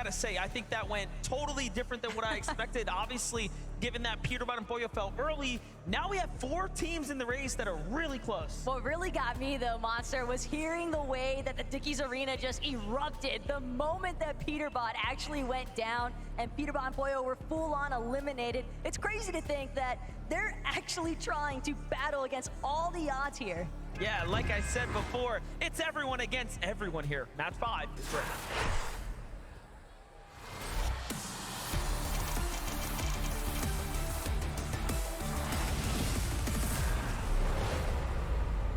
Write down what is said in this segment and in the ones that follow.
gotta say, I think that went totally different than what I expected. Obviously, given that Peterbot and Boyo fell early, now we have 4 teams in the race that are really close. What really got me though, Monster, was hearing the way that the Dickies Arena just erupted the moment that Peterbot actually went down and Peterbot and Boyo were full-on eliminated. It's crazy to think that they're actually trying to battle against all the odds here. Yeah, like I said before, it's everyone against everyone here. Match 5 is great.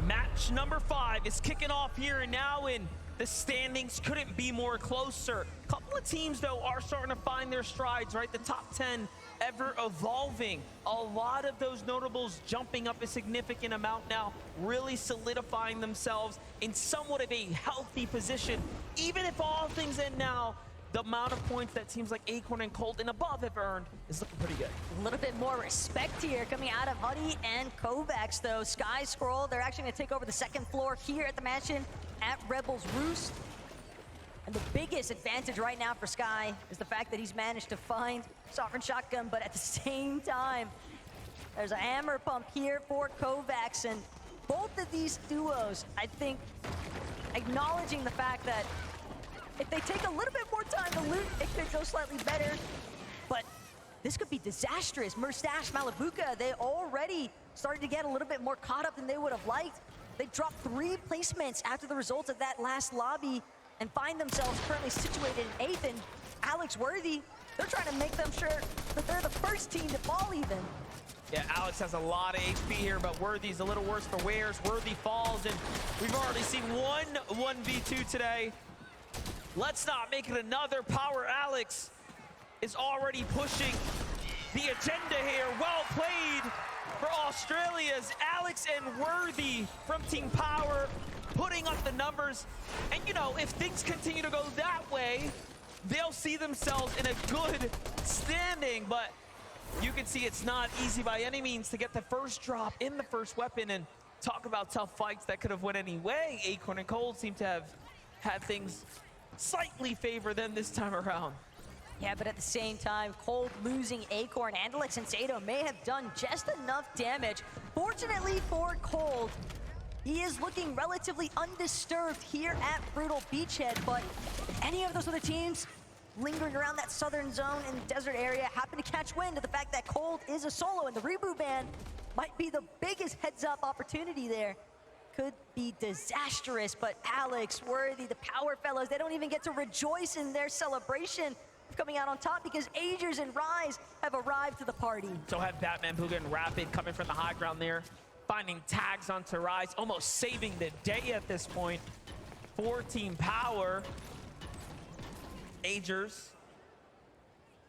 Match number 5 is kicking off here and now, and the standings couldn't be more closer. A couple of teams, though, are starting to find their strides, right? The top 10 ever evolving. A lot of those notables jumping up a significant amount now, really solidifying themselves in somewhat of a healthy position. Even if all things end now, the amount of points that teams like Acorn and Colt and above have earned is looking pretty good. A little bit more respect here coming out of Huddy and Kovacs, though. Sky Scroll, they're actually going to take over the 2nd floor here at the mansion at Rebel's Roost. And the biggest advantage right now for Sky is the fact that he's managed to find Sovereign Shotgun, but at the same time, there's a hammer pump here for Kovacs, and both of these duos, I think, acknowledging the fact that if they take a little bit more time to loot, it could go slightly better, but this could be disastrous. Murstache, Malabuka, they already started to get a little bit more caught up than they would have liked. They dropped 3 placements after the results of that last lobby and find themselves currently situated in 8th, and Alex Worthy, they're trying to make them sure that they're the first team to fall even. Yeah, Alex has a lot of HP here, but Worthy's a little worse for wears. Worthy falls, and we've already seen one 1v2 today. Let's not make it another. Power Alex is already pushing the agenda here. Well played for Australia's Alex and Worthy from Team Power, putting up the numbers. And you know, if things continue to go that way, they'll see themselves in a good standing, but you can see it's not easy by any means to get the first drop in the first weapon. And talk about tough fights that could have went any way. Acorn and Cold seem to have had things slightly favor them this time around. Yeah, but at the same time, Cold losing Acorn and Alex Sensado may have done just enough damage. Fortunately for Cold, he is looking relatively undisturbed here at Brutal Beachhead, but any of those other teams lingering around that southern zone in the desert area happen to catch wind of the fact that Cold is a solo, and the reboot ban might be the biggest heads-up opportunity there. Could be disastrous, but Alex, Worthy, the Power Fellows, they don't even get to rejoice in their celebration of coming out on top because Agers and Rise have arrived to the party. So have Batman, Booga, and Rapid coming from the high ground there, finding tags onto Rise, almost saving the day at this point for Team Power. Agers,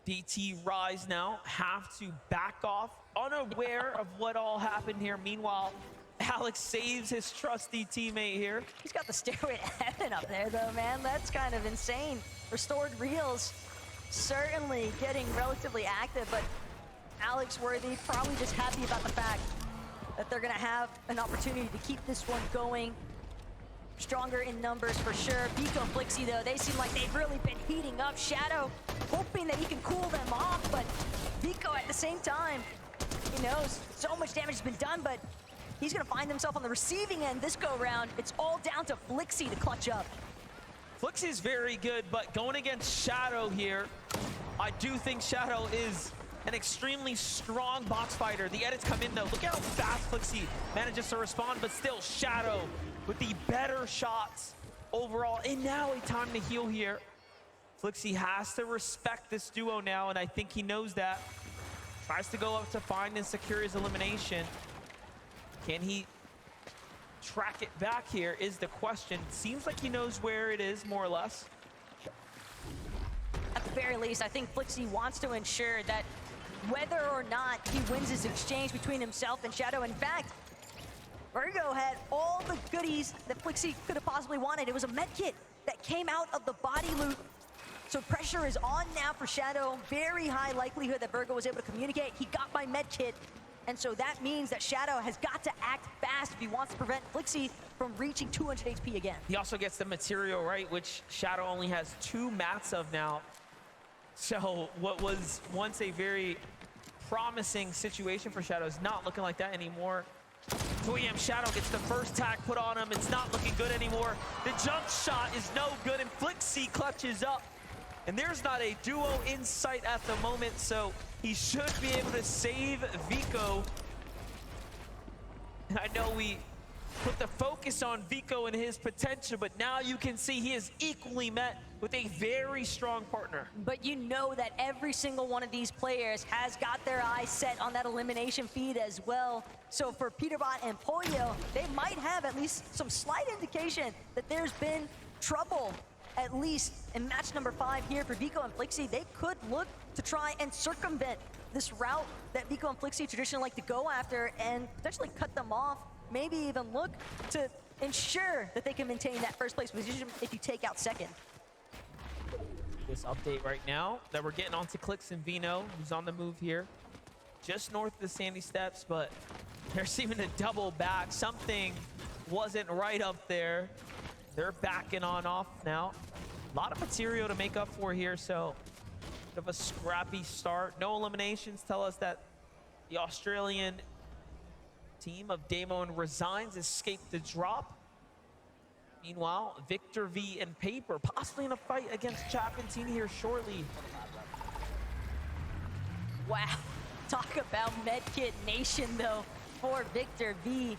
DT, Rise now have to back off, unaware of what all happened here. Meanwhile, Alex saves his trusty teammate here. He's got the stairway to heaven up there, though, man. That's kind of insane. Restored Reels certainly getting relatively active, but Alex Worthy probably just happy about the fact that they're going to have an opportunity to keep this one going. Stronger in numbers for sure. Pico and Flixie, though, they seem like they've really been heating up. Shadow hoping that he can cool them off, but Pico at the same time, he knows so much damage has been done, but he's going to find himself on the receiving end this go-round. It's all down to Flixie to clutch up. Flixie is very good, but going against Shadow here, I do think Shadow is an extremely strong box fighter. The edits come in, though. Look at how fast Flixie manages to respond, but still Shadow with the better shots overall. And now a time to heal here. Flixie has to respect this duo now, and I think he knows that. Tries to go up to find and secure his elimination. Can he track it back here is the question. Seems like he knows where it is, more or less. At the very least, I think Flixie wants to ensure that whether or not he wins his exchange between himself and Shadow. In fact, Virgo had all the goodies that Flixie could have possibly wanted. It was a med kit that came out of the body loot. So pressure is on now for Shadow. Very high likelihood that Virgo was able to communicate. He got my med kit. And so that means that Shadow has got to act fast if he wants to prevent Flixie from reaching 200 HP again. He also gets the material, right, which Shadow only has 2 mats of now. So what was once a very promising situation for Shadow is not looking like that anymore. 2AM Shadow gets the first tag put on him. It's not looking good anymore. The jump shot is no good, and Flixie clutches up. And there's not a duo in sight at the moment, so he should be able to save Vico. And I know we put the focus on Vico and his potential, but now you can see he is equally met with a very strong partner. But you know that every single one of these players has got their eyes set on that elimination feed as well. So for Peterbot and Pollo, they might have at least some slight indication that there's been trouble, at least in match number 5 here for Vico and Flixie. They could look to try and circumvent this route that Vico and Flixie traditionally like to go after and potentially cut them off. Maybe even look to ensure that they can maintain that first place position if you take out second. This update right now that we're getting onto Clix and Vino, who's on the move here, just north of the Sandy Steps, but they're seeming to double back. Something wasn't right up there. They're backing on off now. A lot of material to make up for here, so bit of a scrappy start. No eliminations tell us that the Australian team of Damo and Resigns escaped the drop. Meanwhile, Victor V and Paper possibly in a fight against Chapentini here shortly. Wow, talk about Medkit Nation though for Victor V.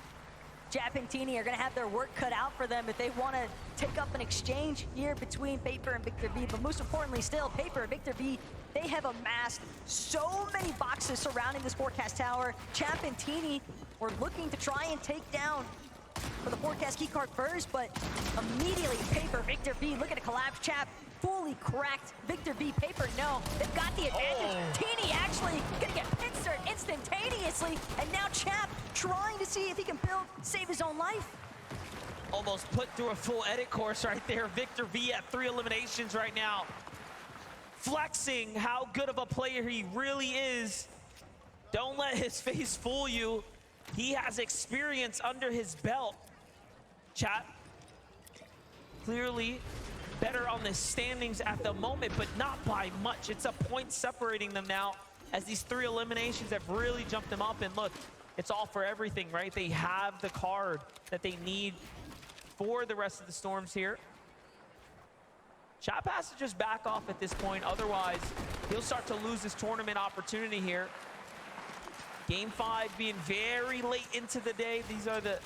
Chapentini are gonna have their work cut out for them if they wanna take up an exchange here between Paper and Victor V. But most importantly still, Paper and Victor V, they have amassed so many boxes surrounding this forecast tower. Chapentini were looking to try and take down for the forecast keycard first, but immediately Paper, Victor V looking to collapse. Chap fully cracked Victor V. Paper, no, they've got the advantage. Teeny actually gonna get pincered instantaneously, and now Chap trying to see if he can save his own life. Almost put through a full edit course right there. Victor V at 3 eliminations right now. Flexing how good of a player he really is. Don't let his face fool you. He has experience under his belt. Chat, clearly better on the standings at the moment, but not by much. It's a point separating them now, as these 3 eliminations have really jumped them up. And look, it's all for everything, right? They have the card that they need for the rest of the Storms here. Chap has to just back off at this point, otherwise he'll start to lose his tournament opportunity here. Game 5 being very late into the day. These are the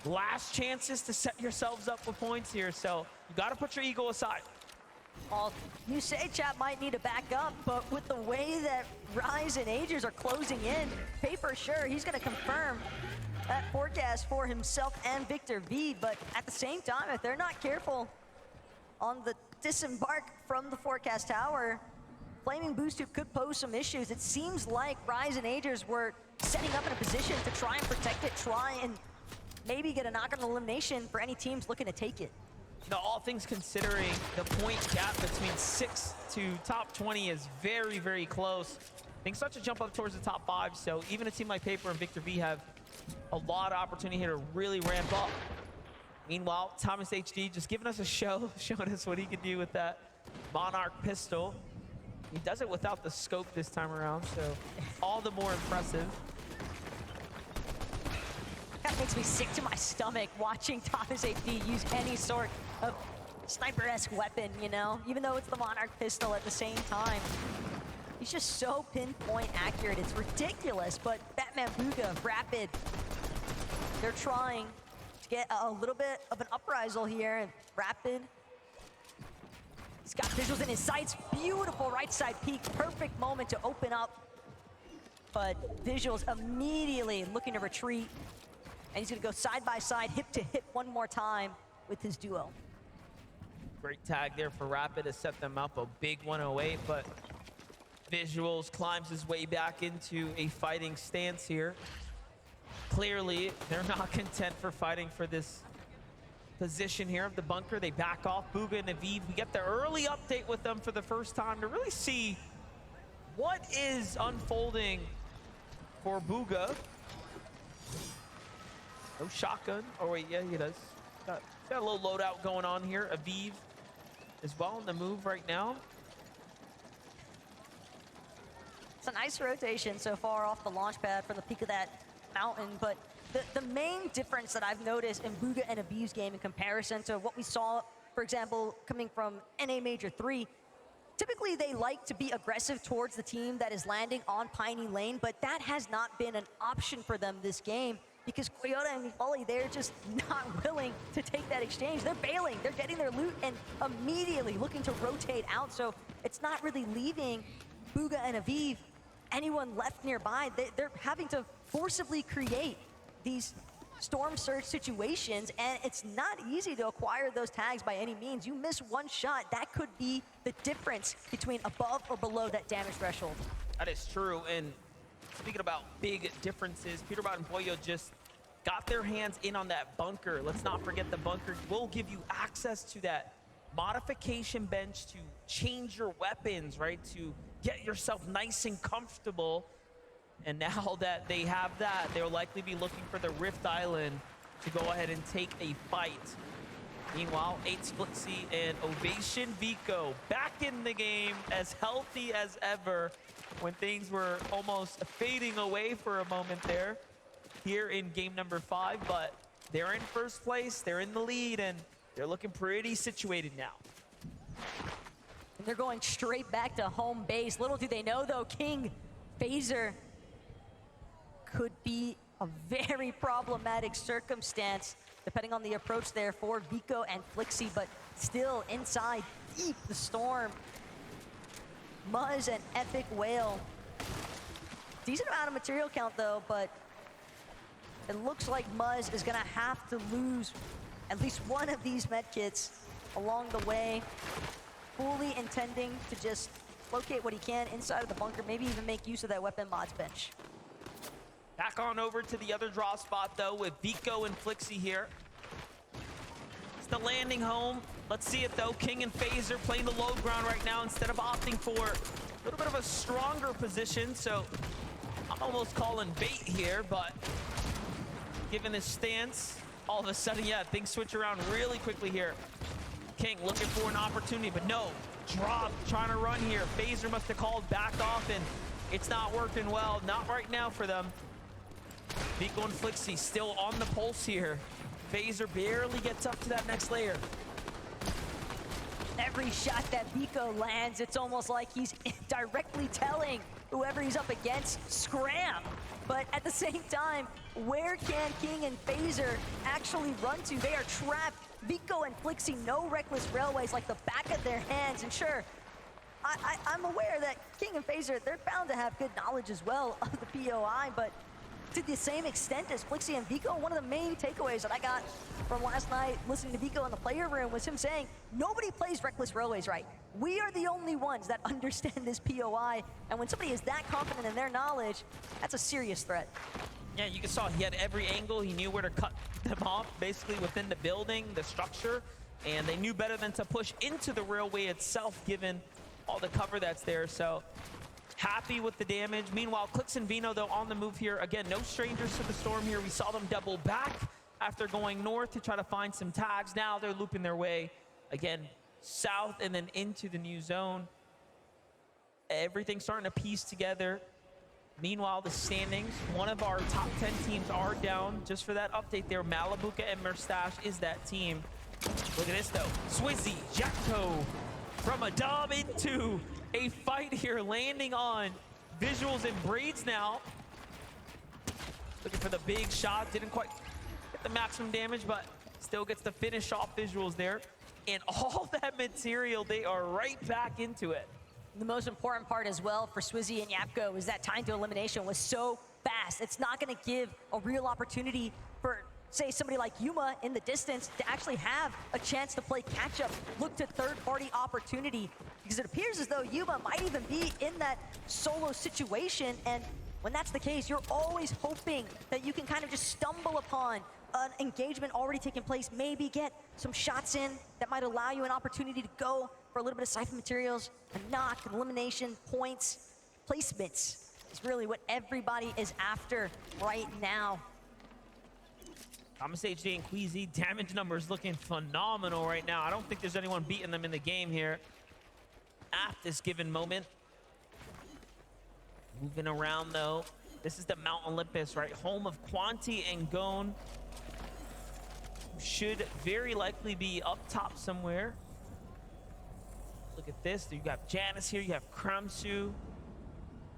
last chances to set yourselves up with points here, so you got to put your ego aside. Well, you say Chap might need to back up, but with the way that Rise and Ages are closing in, Paper, sure, he's going to confirm that forecast for himself and Victor V, but at the same time, if they're not careful on the disembark from the forecast tower, Flaming Boost Tube could pose some issues. It seems like Rise and Agers were setting up in a position to try and protect it, try and maybe get a knock-on elimination for any teams looking to take it. Now, all things considering, the point gap between 6 to top 20 is very, very close. Things start to jump up towards the top 5, so even a team like Paper and Victor V have a lot of opportunity here to really ramp up. Meanwhile, Thomas HD just giving us a show, showing us what he can do with that Monarch pistol. He does it without the scope this time around, so all the more impressive. That makes me sick to my stomach watching Thomas HD use any sort of sniper-esque weapon, you know? Even though it's the Monarch pistol at the same time. He's just so pinpoint accurate, it's ridiculous, but Batman Booga, Rapid, they're trying to get a little bit of an uprisal here, and Rapid, he's got visuals in his sights, beautiful right side peek, perfect moment to open up, but Visuals immediately looking to retreat, and he's gonna go side by side, hip to hip one more time with his duo. Great tag there for Rapid to set them up, a big 108, but Visuals climbs his way back into a fighting stance here. Clearly, they're not content for fighting for this position here of the bunker. They back off. Booga and Aviv, we get the early update with them for the first time to really see what is unfolding for Booga. No shotgun. Oh wait, yeah, he does. Got a little loadout going on here. Aviv as well on the move right now. It's a nice rotation so far off the launch pad from the peak of that mountain, but the main difference that I've noticed in Bugha and Aviv's game in comparison to what we saw, for example, coming from NA Major 3, typically they like to be aggressive towards the team that is landing on Piney Lane, but that has not been an option for them this game because Toyota and Mifali, they're just not willing to take that exchange. They're bailing, they're getting their loot and immediately looking to rotate out, so it's not really leaving Bugha and Aviv anyone left nearby. They're having to forcibly create these storm surge situations, and it's not easy to acquire those tags by any means. You miss one shot, that could be the difference between above or below that damage threshold. That is true, and speaking about big differences, Peterbout and Boyo just got their hands in on that bunker. Let's not forget the bunker will give you access to that modification bench to change your weapons, right? To get yourself nice and comfortable. And now that they have that, they'll likely be looking for the Rift Island to go ahead and take a fight. Meanwhile, 8 Splitsy and Ovation Vico back in the game, as healthy as ever when things were almost fading away for a moment there here in game number 5. But they're in first place, they're in the lead, and they're looking pretty situated now. And they're going straight back to home base. Little do they know, though, King Phaser could be a very problematic circumstance, depending on the approach there for Vico and Flixie, but still inside, deep the storm. Muzz and Epic Whale. Decent amount of material count, though, but it looks like Muzz is gonna have to lose at least one of these medkits along the way, fully intending to just locate what he can inside of the bunker, maybe even make use of that weapon mods bench. Back on over to the other draw spot, though, with Vico and Flixie here. It's the landing home. Let's see it, though. King and Phaser playing the low ground right now instead of opting for a little bit of a stronger position. So I'm almost calling bait here, but given his stance, all of a sudden, yeah, things switch around really quickly here. King looking for an opportunity, but no. Drop, trying to run here. Phaser must have called back off, and it's not working well. Not right now for them. Vico and Flixie still on the pulse here. Phaser barely gets up to that next layer. Every shot that Vico lands, it's almost like he's directly telling whoever he's up against, scram. But at the same time, where can King and Phaser actually run to? They are trapped. Vico and Flixie know Reckless Railways like the back of their hands. And sure, I'm aware that King and Phaser, they're bound to have good knowledge as well of the POI, but to the same extent as Flixie and Vico, one of the main takeaways that I got from last night listening to Vico in the player room was him saying, nobody plays Reckless Railways right. We are the only ones that understand this POI, and when somebody is that confident in their knowledge, that's a serious threat. Yeah, you saw he had every angle. He knew where to cut them off, basically within the building, the structure, and they knew better than to push into the railway itself, given all the cover that's there. So happy with the damage. Meanwhile, Clix and Vino, though, on the move here. Again, no strangers to the storm here. We saw them double back after going north to try to find some tags. Now they're looping their way, again, south and then into the new zone. Everything's starting to piece together. Meanwhile, the standings, one of our top 10 teams are down. Just for that update there, Malabuka and Merstash is that team. Look at this, though. Swizzy, Jacko, from a dub into a fight here, landing on Visuals and Braids now. Looking for the big shot. Didn't quite get the maximum damage, but still gets to finish off Visuals there. And all that material, they are right back into it. The most important part as well for Swizzy and Yapko is that time to elimination was so fast. It's not going to give a real opportunity for, say, somebody like Yuma in the distance to actually have a chance to play catch-up, look to third-party opportunity, because it appears as though Yuma might even be in that solo situation, and when that's the case, you're always hoping that you can kind of just stumble upon an engagement already taking place, maybe get some shots in that might allow you an opportunity to go for a little bit of siphon materials, a knock, an elimination, points, placements is really what everybody is after right now. Thomas HD and Queasy, damage numbers looking phenomenal right now. I don't think there's anyone beating them in the game here at this given moment. Moving around though. This is the Mount Olympus, right? Home of Quanti and Gone. Should very likely be up top somewhere. Look at this. You got Janice here. You have Kramsu.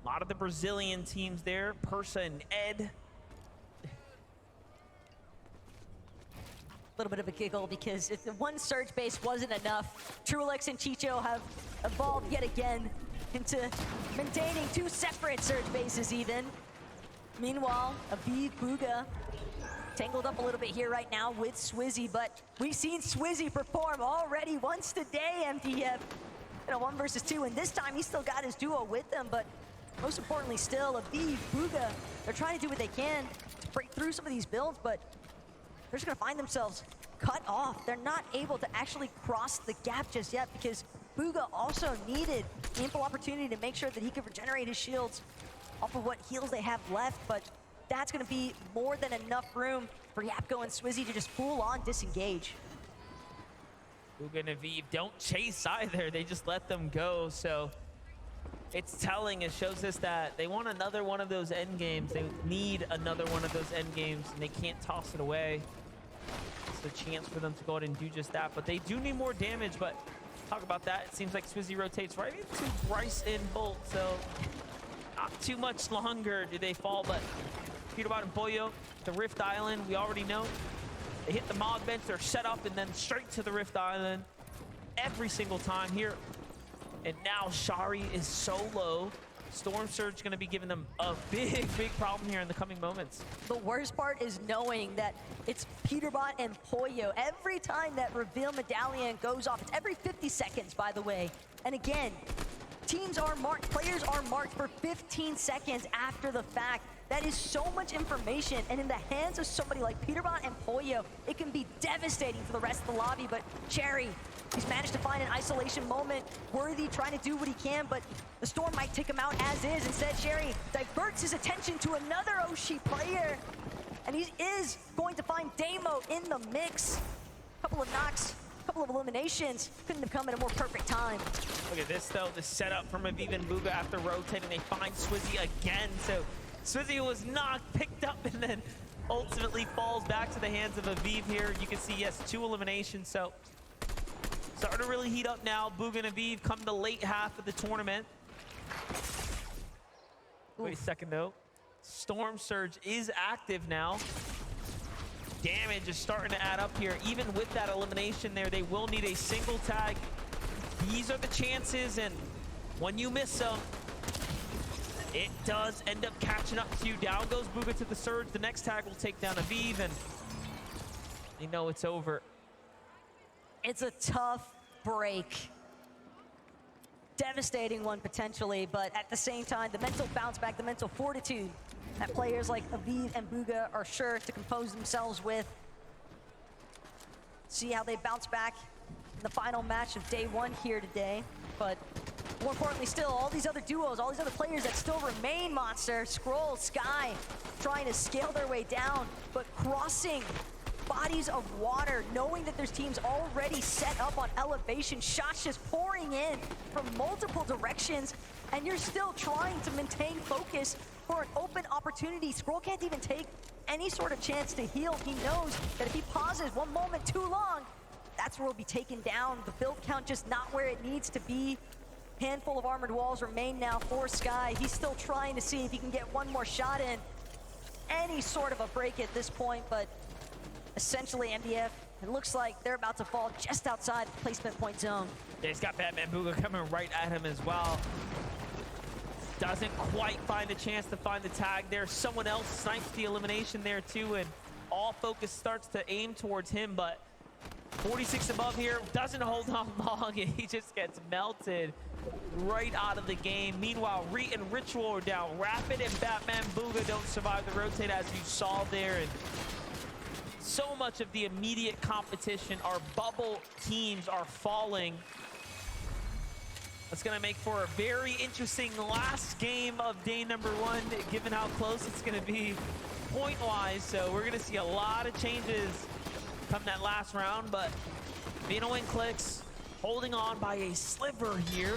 A lot of the Brazilian teams there. Persa and Ed. A little bit of a giggle because if the one surge base wasn't enough, Trulix and Chicho have evolved yet again into maintaining two separate surge bases even. Meanwhile, Aviv Buga tangled up a little bit here right now with Swizzy, but we've seen Swizzy perform already once today, MDF. In a 1 versus 2, and this time he still got his duo with them, but most importantly still, Aviv Buga, they're trying to do what they can to break through some of these builds, but they're just gonna find themselves cut off. They're not able to actually cross the gap just yet because Buga also needed ample opportunity to make sure that he could regenerate his shields off of what heals they have left, but that's gonna be more than enough room for Yapko and Swizzy to just full on disengage. Buga and Aviv don't chase either. They just let them go, so it's telling. It shows us that they want another one of those end games. They need another one of those end games, and they can't toss it away. It's a chance for them to go ahead and do just that, but they do need more damage. But talk about that. It seems like Swizzy rotates right into Bryce and Bolt, so not too much longer do they fall. But Peterbot and Pollo, the Rift Island, we already know. They hit the mod bench, they're set up, and then straight to the Rift Island every single time here. And now Shari is so low. Storm Surge gonna be giving them a big, big problem here in the coming moments. The worst part is knowing that it's Peterbot and Pollo. Every time that reveal medallion goes off, it's every 50 seconds, by the way. And again, teams are marked, players are marked for 15 seconds after the fact. That is so much information, and in the hands of somebody like Peterbot and Pollo, it can be devastating for the rest of the lobby. But Cherry, he's managed to find an isolation moment. Worthy trying to do what he can, but the Storm might take him out as is. Instead, Cherry diverts his attention to another Oshi player, and he is going to find Damo in the mix. Couple of knocks, couple of eliminations. Couldn't have come at a more perfect time. Look at this, though. The setup from Aviv and Buga after rotating. They find Swizzy again, so Swizzy was knocked, picked up, and then ultimately falls back to the hands of Aviv here. You can see, yes, 2 eliminations, so starting to really heat up now. Buga and Aviv come the late half of the tournament. Wait a second, though. Storm Surge is active now. Damage is starting to add up here. Even with that elimination there, they will need a single tag. These are the chances, and when you miss them, it does end up catching up to you. Down goes Buga to the Surge. The next tag will take down Aviv, and they know it's over. It's a tough break. Devastating one potentially, but at the same time, the mental bounce back, the mental fortitude that players like Aviv and Buga are sure to compose themselves with. See how they bounce back in the final match of day 1 here today. But more importantly still, all these other duos, all these other players that still remain, Monster, Skrull, Sky, trying to scale their way down, but crossing bodies of water, knowing that there's teams already set up on elevation, shots just pouring in from multiple directions, and you're still trying to maintain focus for an open opportunity. Skrull can't even take any sort of chance to heal. He knows that if he pauses one moment too long, that's where he'll be taken down. The build count just not where it needs to be. Handful of armored walls remain now for Sky. He's still trying to see if he can get one more shot in. Any sort of a break at this point, but essentially MDF, it looks like they're about to fall just outside the placement point zone. Yeah, he's got Batman Buga coming right at him as well. Doesn't quite find a chance to find the tag there. Someone else snipes the elimination there too, and all focus starts to aim towards him, but 46 above here doesn't hold on long, and he just gets melted right out of the game. Meanwhile, Reet and Ritual are down. Rapid and Batman Buga don't survive the rotate, as you saw there, and so much of the immediate competition, our bubble teams are falling. That's gonna make for a very interesting last game of day number 1, given how close it's gonna be point-wise. So we're gonna see a lot of changes come that last round, but Vino and Clicks holding on by a sliver here.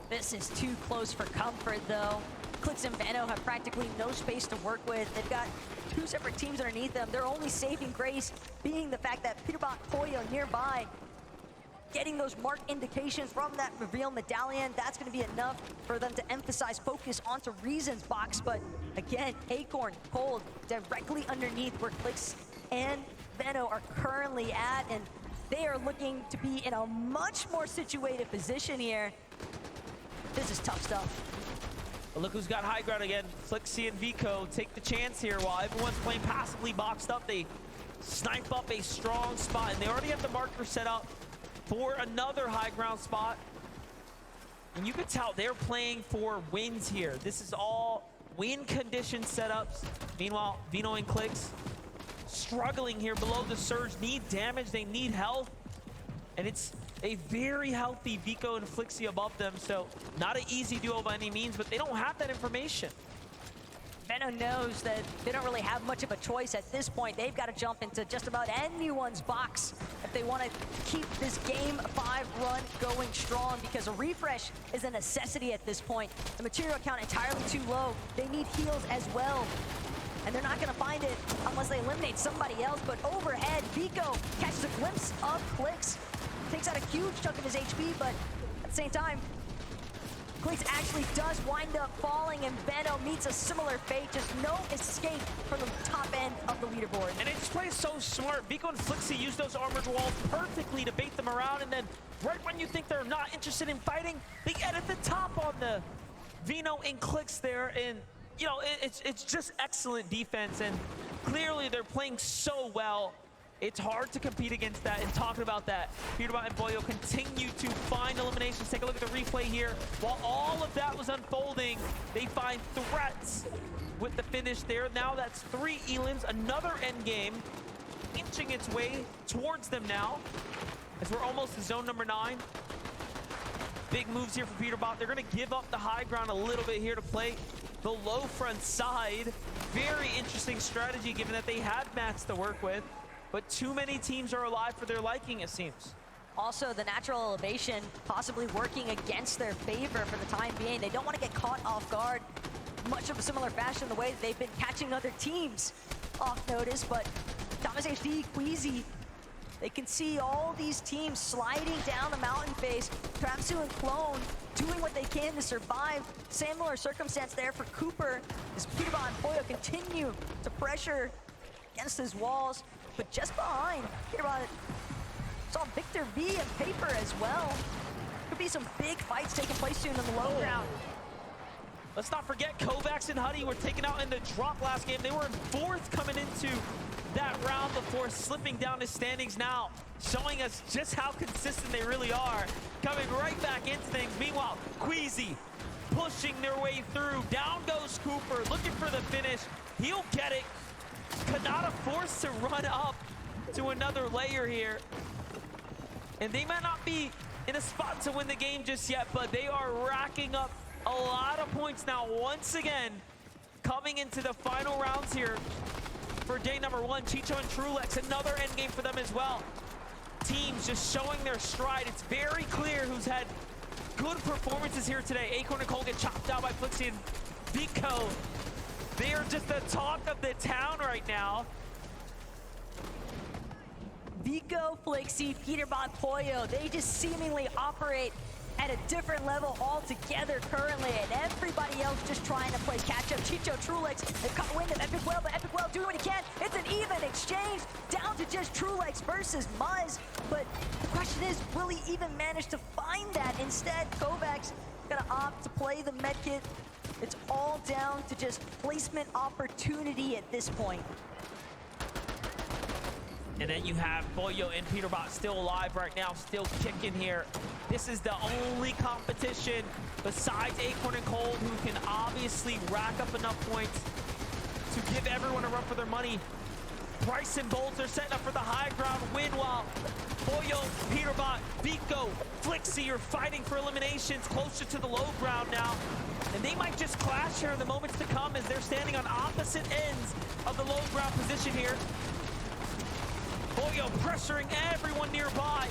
This is too close for comfort, though. Clix and Vano have practically no space to work with. They've got two separate teams underneath them. Their only saving grace being the fact that Peterbot Pollo nearby, getting those mark indications from that reveal medallion. That's going to be enough for them to emphasize focus onto Reason's box. But again, Acorn, Cold, directly underneath where Clix and Vano are currently at, and they are looking to be in a much more situated position here. This is tough stuff. But look who's got high ground again. Flixie and Vico take the chance here while everyone's playing passively boxed up. They snipe up a strong spot, and they already have the marker set up for another high ground spot. And you can tell they're playing for wins here. This is all win condition setups. Meanwhile, Vino and Clix struggling here below the surge, need damage, they need health. And it's a very healthy Vico and Flixie above them, so not an easy duo by any means, but they don't have that information. Veno knows that they don't really have much of a choice at this point. They've got to jump into just about anyone's box if they want to keep this Game 5 run going strong, because a refresh is a necessity at this point. The material count entirely too low. They need heals as well, and they're not going to find it unless they eliminate somebody else. But overhead, Vico catches a glimpse of Clix, takes out a huge chunk of his HP, but at the same time, Clix actually does wind up falling, and Veno meets a similar fate. Just no escape from the top end of the leaderboard. And they just play so smart. Vico and Flixie use those armored walls perfectly to bait them around, and then right when you think they're not interested in fighting, they get at the top on the Vino and Clix there, and you know, it's just excellent defense, and clearly they're playing so well. It's hard to compete against that. And talking about that, Peterbot and Boyo continue to find eliminations. Take a look at the replay here. While all of that was unfolding, they find threats with the finish there. Now that's 3 elims, another end game, inching its way towards them now, as we're almost to zone number 9. Big moves here for Peterbot. They're gonna give up the high ground a little bit here to play the low front side. Very interesting strategy given that they had mats to work with. But too many teams are alive for their liking, it seems. Also, the natural elevation possibly working against their favor for the time being. They don't want to get caught off guard, much of a similar fashion the way that they've been catching other teams off notice. But Thomas HD, Queasy, they can see all these teams sliding down the mountain face. Tramsu and Clone doing what they can to survive. Similar circumstance there for Cooper as Peterbot and Pollo continue to pressure against his walls. But just behind, Peterbot saw Victor V and Paper as well. Could be some big fights taking place soon in the low ground. Let's not forget Kovacs and Huddy were taken out in the drop last game. They were in 4th coming into that round before slipping down the standings now, showing us just how consistent they really are, coming right back into things. Meanwhile, Queasy pushing their way through. Down goes Cooper, looking for the finish. He'll get it. Kanata forced to run up to another layer here. And they might not be in a spot to win the game just yet, but they are racking up a lot of points now once again, coming into the final rounds here for day number 1. Chicho and Trulex, another end game for them as well. Teams just showing their stride. It's very clear who's had good performances here today. Acorn and Cole get chopped out by Flixie and Vico. They are just the talk of the town right now. Vico, Flixie, Peterbot, Pollo, they just seemingly operate at a different level altogether currently, and everybody else just trying to play catch-up. Chicho, Trulex, they've caught wind of Epic Well, but Epic Well doing what he can. It's an even exchange, down to just Trulex versus Muzz. But the question is, will he even manage to find that? Instead, Kovacs gonna opt to play the medkit. It's all down to just placement opportunity at this point. And then you have Boyo and Peterbot still alive right now, still kicking here. This is the only competition besides Acorn and Cold who can obviously rack up enough points to give everyone a run for their money. Bryce and Bolts are setting up for the high ground win while Boyo, Peterbot, Vico, Flixie are fighting for eliminations closer to the low ground now. And they might just clash here in the moments to come as they're standing on opposite ends of the low ground position here. Boyo pressuring everyone nearby.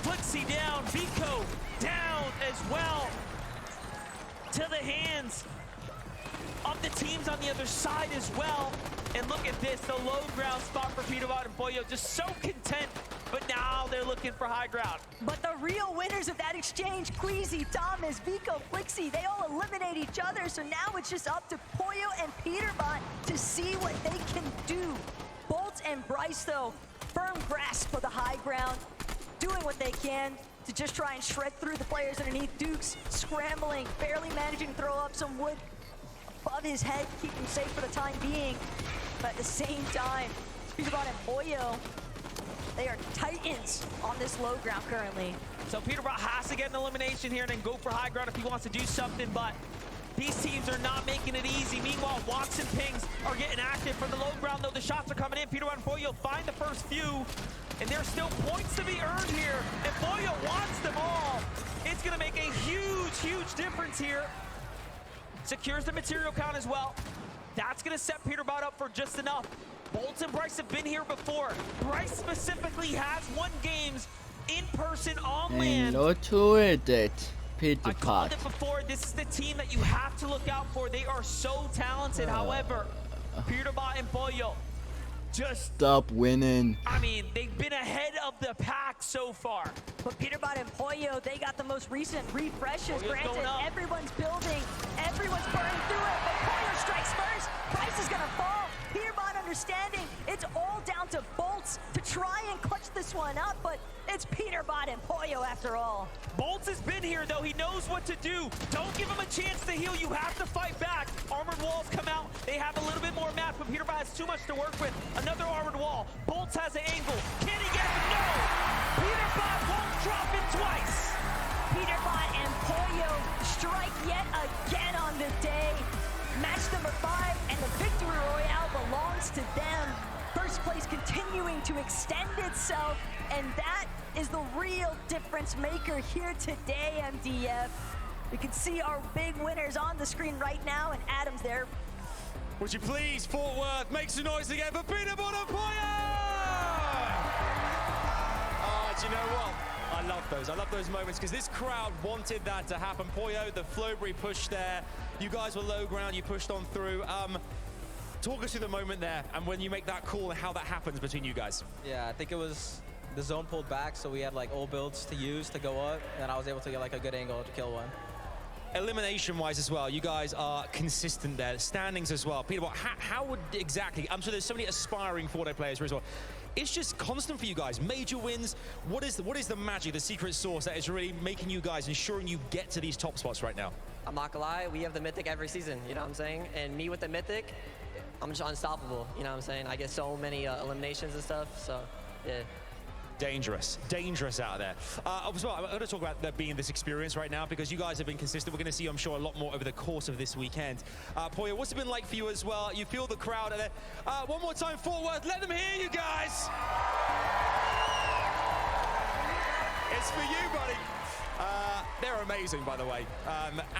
Flixie down, Vico down as well. to the hands of the teams on the other side as well. And look at this, the low ground spot for Peterbot and Pollo, just so content, but now they're looking for high ground. But the real winners of that exchange, Queasy, Thomas, Vico, Flixie, they all eliminate each other, so now it's just up to Pollo and Peterbot to see what they can do. Bolt and Bryce, though, firm grasp of the high ground, doing what they can to just try and shred through the players underneath. Dukes scrambling, barely managing to throw up some wood above his head, keep him safe for the time being. But at the same time, Peterbot and Pollo, they are titans on this low ground currently. So Peterbot has to get an elimination here and then go for high ground if he wants to do something, but these teams are not making it easy. Meanwhile, Watson Pings are getting active for the low ground, though the shots are coming in. Peterbot and Pollo find the first few, and there's still points to be earned here, and Pollo wants them all. It's gonna make a huge, huge difference here. Secures the material count as well. That's gonna set Peterbot up for just enough. Bolt and Bryce have been here before. Bryce specifically has won games in person on land. Not to it, I called it before, this is the team that you have to look out for. They are so talented. However, Peterbot and Pollo just stop winning. I mean, they've been ahead of the pack so far. But Peterbot and Pollo, they got the most recent refreshes. Granted, everyone's building, everyone's burning through it, but Pollo strikes first. Bryce is gonna fall. Peterbot understanding it's all down to Bolts to try and clutch this one up, but it's Peterbot and Pollo after all. Bolts has been here, though. He knows what to do. Don't give him a chance to heal. You have to fight back. Armored walls come out. They have a little bit more math, but Peterbot has too much to work with. Another armored wall. Bolts has an angle. Can he get it? No! Peterbot won't drop it twice. Peterbot and Pollo strike yet again on the day. Match number 5, and the victory royale belongs to them. First place continuing to extend itself, and that is the real difference maker here today, MDF. We can see our big winners on the screen right now, and Adam's there. Would you please, Fort Worth, make some noise again for Peterbot and Pollo! Do you know what? I love those moments, because this crowd wanted that to happen. Pollo, the Flowberry push there. You guys were low ground, you pushed on through. Talk us through the moment there, and when you make that call and how that happens between you guys. Yeah, I think it was the zone pulled back, so we had like old builds to use to go up, and I was able to get like a good angle to kill one. Elimination-wise as well, you guys are consistent there. Standings as well. Peterbot, how would exactly, I'm sure there's so many aspiring Fortnite players here as well. It's just constant for you guys. Major wins. What is the magic, the secret sauce that is really making you guys, ensuring you get to these top spots right now? I'm not gonna lie, we have the Mythic every season, you know what I'm saying? And me with the Mythic, I'm just unstoppable, you know what I'm saying? I get so many eliminations and stuff, so yeah. Dangerous out there. As well, I'm going to talk about there being this experience right now, because you guys have been consistent. We're going to see, I'm sure, a lot more over the course of this weekend. Pollo, what's it been like for you as well? You feel the crowd out there. One more time, Fort Worth, let them hear you guys. It's for you, buddy. They're amazing, by the way.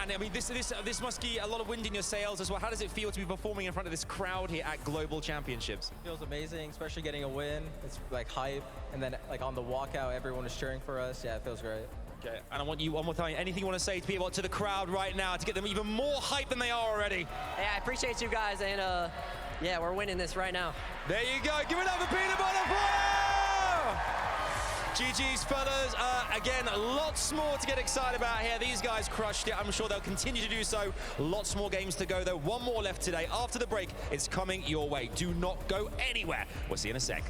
And I mean, this must be a lot of wind in your sails as well. How does it feel to be performing in front of this crowd here at Global Championships? It feels amazing, especially getting a win. It's like hype, and then like on the walkout, everyone is cheering for us. Yeah, it feels great. Okay, and I want you one more time. Anything you want to say to people, to the crowd right now, to get them even more hype than they are already? Hey, I appreciate you guys, and yeah, we're winning this right now. There you go. Give it up for Peterbot and Pollo! GG's, fellas. Again, lots more to get excited about here. These guys crushed it. I'm sure they'll continue to do so. Lots more games to go, though. One more left today. After the break, it's coming your way. Do not go anywhere. We'll see you in a sec.